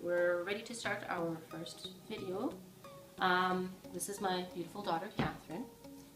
we're ready to start our first video. This is my beautiful daughter, Catherine.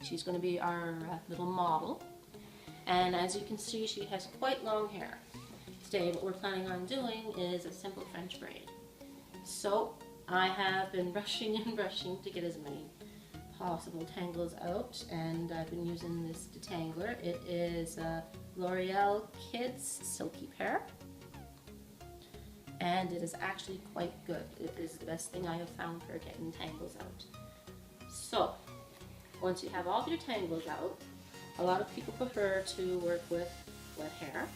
She's going to be our little model. And as you can see, she has quite long hair. Today, what we're planning on doing is a simple French braid. So, I have been brushing and brushing to get as many possible tangles out, and I've been using this detangler. It is L'Oreal Kids Silky Pair, and it is actually quite good. It is the best thing I have found for getting tangles out. So, once you have all of your tangles out, a lot of people prefer to work with wet hair,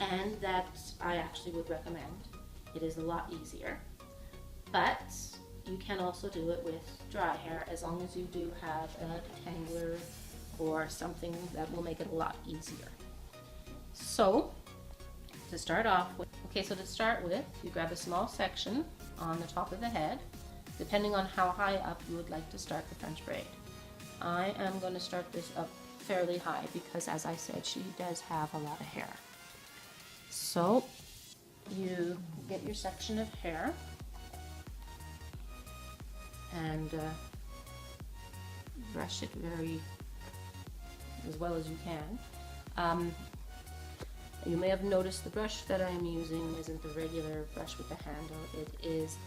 and that I actually would recommend. It is a lot easier, but you can also do it with dry hair as long as you do have a detangler or something that will make it a lot easier. So, to start off with, you grab a small section on the top of the head, depending on how high up you would like to start the French braid. I am going to start this up fairly high because, as I said, she does have a lot of hair. So, you get your section of hair and brush it very as well as you can. You may have noticed the brush that I'm using isn't the regular brush with the handle. It is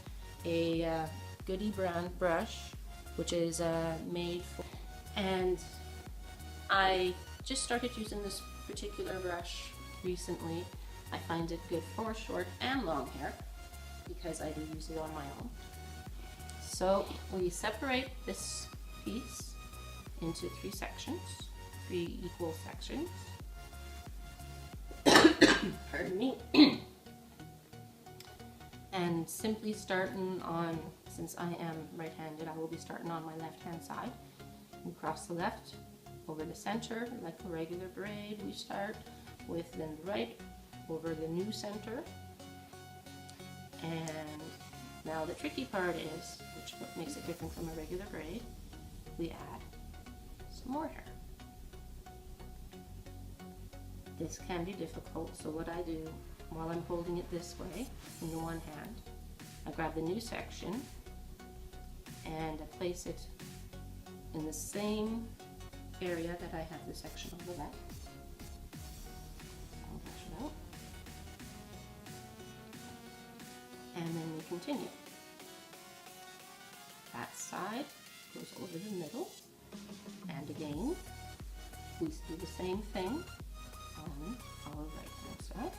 a Goody brand brush, which is made for, and I just started using this particular brush recently. I find it good for short and long hair because I do use it on my own. So we separate this piece into three equal sections. Pardon me. And simply starting on, since I am right-handed, I will be starting on my left-hand side. You cross the left over the center, like a regular braid. We start with then the right over the new center. And now the tricky part is, which makes it different from a regular braid, we add some more hair. This can be difficult, so what I do while I'm holding it this way in the one hand, I grab the new section and I place it in the same area that I have the section on the left. I'll brush it out. And then we continue. That side goes over the middle, and again we do the same thing on our right hand side.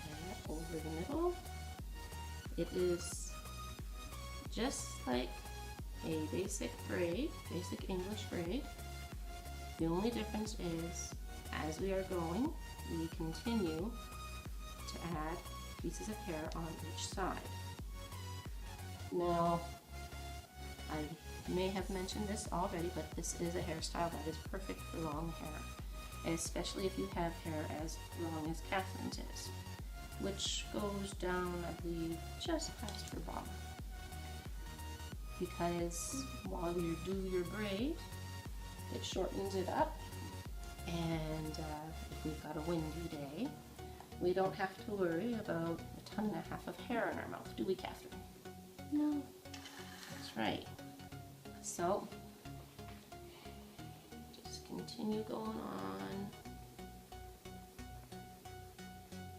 And over the middle. It is just like a basic braid, basic English braid. The only difference is, as we are going, we continue to add pieces of hair on each side. Now, I may have mentioned this already, but this is a hairstyle that is perfect for long hair, especially if you have hair as long as Catherine's is, which goes down, I believe, just past her bottom. Because while you do your braid, it shortens it up, and if we've got a windy day, we don't have to worry about 1.5 tons of hair in our mouth, do we, Catherine? No. That's right. So, just continue going on.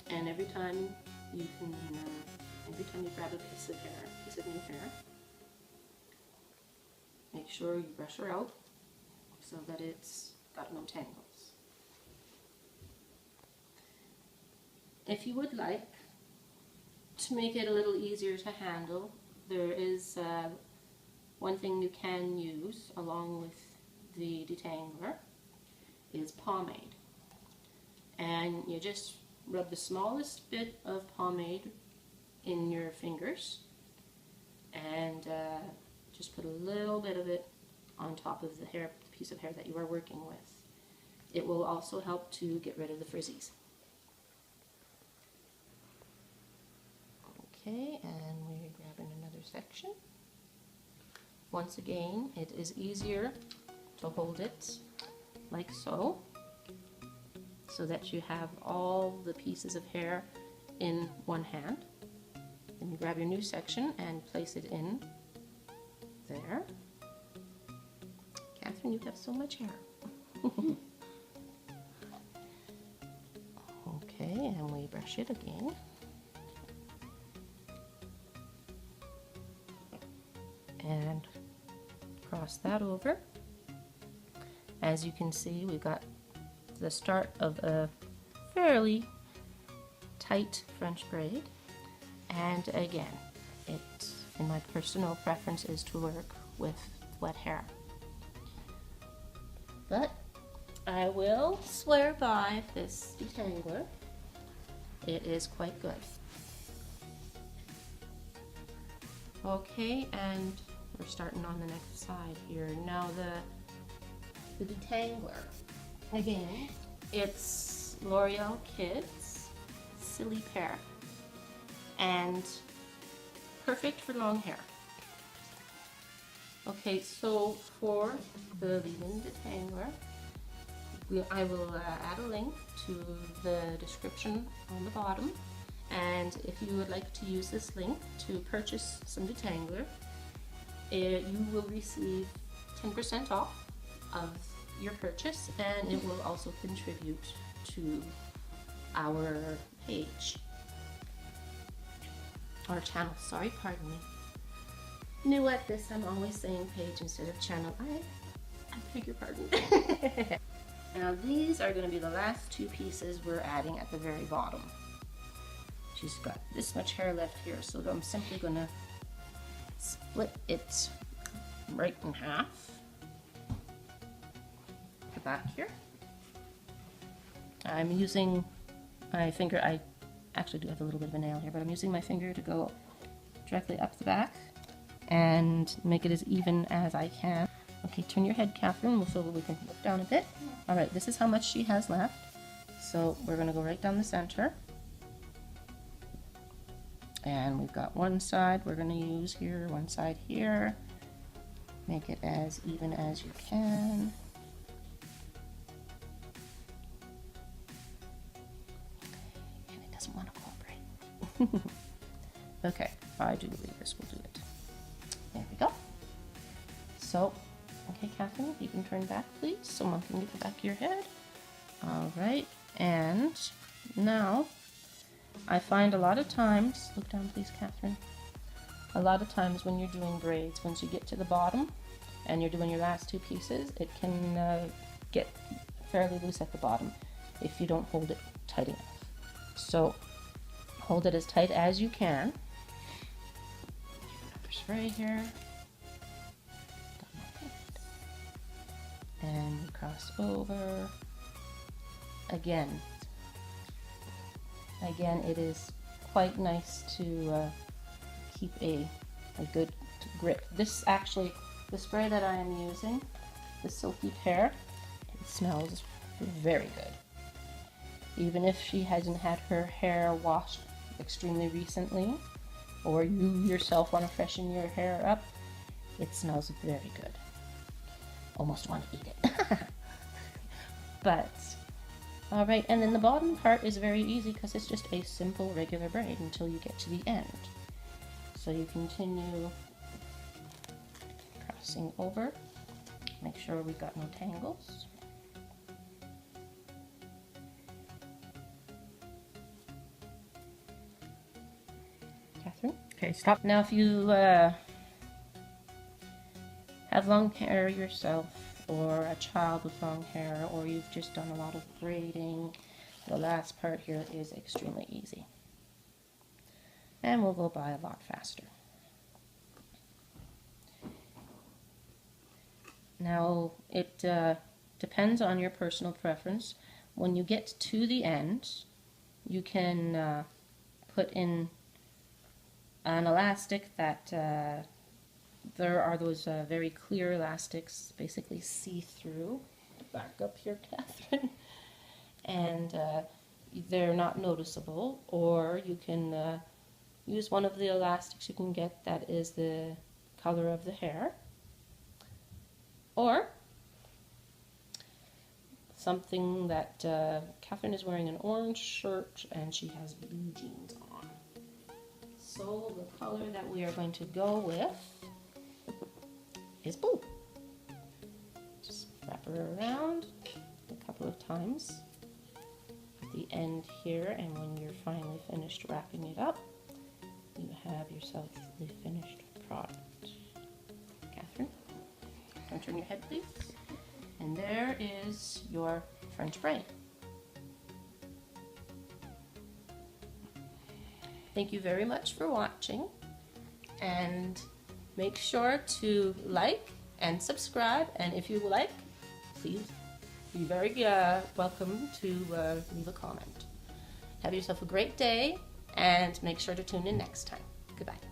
And every time you grab a piece of new hair, make sure you brush her out so that it's got no tangles. If you would like to make it a little easier to handle, there is one thing you can use along with the detangler is pomade. And you just rub the smallest bit of pomade in your fingers and just put a little bit of it on top of the piece of hair that you are working with. It will also help to get rid of the frizzies. Okay, and we're grabbing another section. Once again, it is easier to hold it like so that you have all the pieces of hair in one hand. Then you grab your new section and place it in there. Catherine, you have so much hair. Okay, and we brush it again. And cross that over. As you can see, we've got the start of a fairly tight French braid. And again, in my personal preference is to work with wet hair. But I will swear by this detangler. It is quite good. Okay, and we're starting on the next side here. Now the detangler. Again, it's L'Oreal Kids Silly Pear, and perfect for long hair. Okay, so for the leave-in detangler, I will add a link to the description on the bottom, and if you would like to use this link to purchase some detangler, you will receive 10% off of your purchase, and it will also contribute to our page, our channel, sorry, pardon me. New at this, I'm always saying page instead of channel. I beg your pardon. Now these are going to be the last two pieces we're adding at the very bottom. She's got this much hair left here, so I'm simply going to split it right in half. The back here. I'm using my finger. I actually do have a little bit of a nail here, but I'm using my finger to go directly up the back and make it as even as I can. Okay, turn your head, Catherine, so we can look down a bit. All right, this is how much she has left. So we're going to go right down the center. And we've got one side we're going to use here, one side here. Make it as even as you can. And it doesn't want to cooperate. Okay, I do believe this will do it. There we go. So, okay, Catherine, you can turn back, please, so one can get the back of your head. All right, and now I find a lot of times, look down please, Catherine, a lot of times when you're doing braids, once you get to the bottom and you're doing your last two pieces, it can get fairly loose at the bottom if you don't hold it tight enough. So hold it as tight as you can. Another spray here. And we cross over. Again, it is quite nice to keep a good grip. This actually, the spray that I am using, the Silky Pear, it smells very good. Even if she hasn't had her hair washed extremely recently, or you yourself want to freshen your hair up, it smells very good. Almost want to eat it. But, alright, and then the bottom part is very easy because it's just a simple regular braid until you get to the end. So you continue crossing over, make sure we've got no tangles. Catherine? Okay, stop. Now if you have long hair yourself, or a child with long hair, or you've just done a lot of braiding, the last part here is extremely easy. And will go by a lot faster. Now, it depends on your personal preference. When you get to the end, you can put in an elastic that there are those very clear elastics, basically see-through. Back up here, Catherine. And they're not noticeable. Or you can use one of the elastics you can get that is the color of the hair, or something that Catherine is wearing an orange shirt and she has blue jeans on. So the color that we are going to go with is blue. Just wrap her around a couple of times at the end here, and when you're finally finished wrapping it up, you have yourself the finished product. Catherine, turn your head please. And there is your French braid. Thank you very much for watching, and make sure to like and subscribe, and if you like, please be very welcome to leave a comment. Have yourself a great day, and make sure to tune in next time. Goodbye.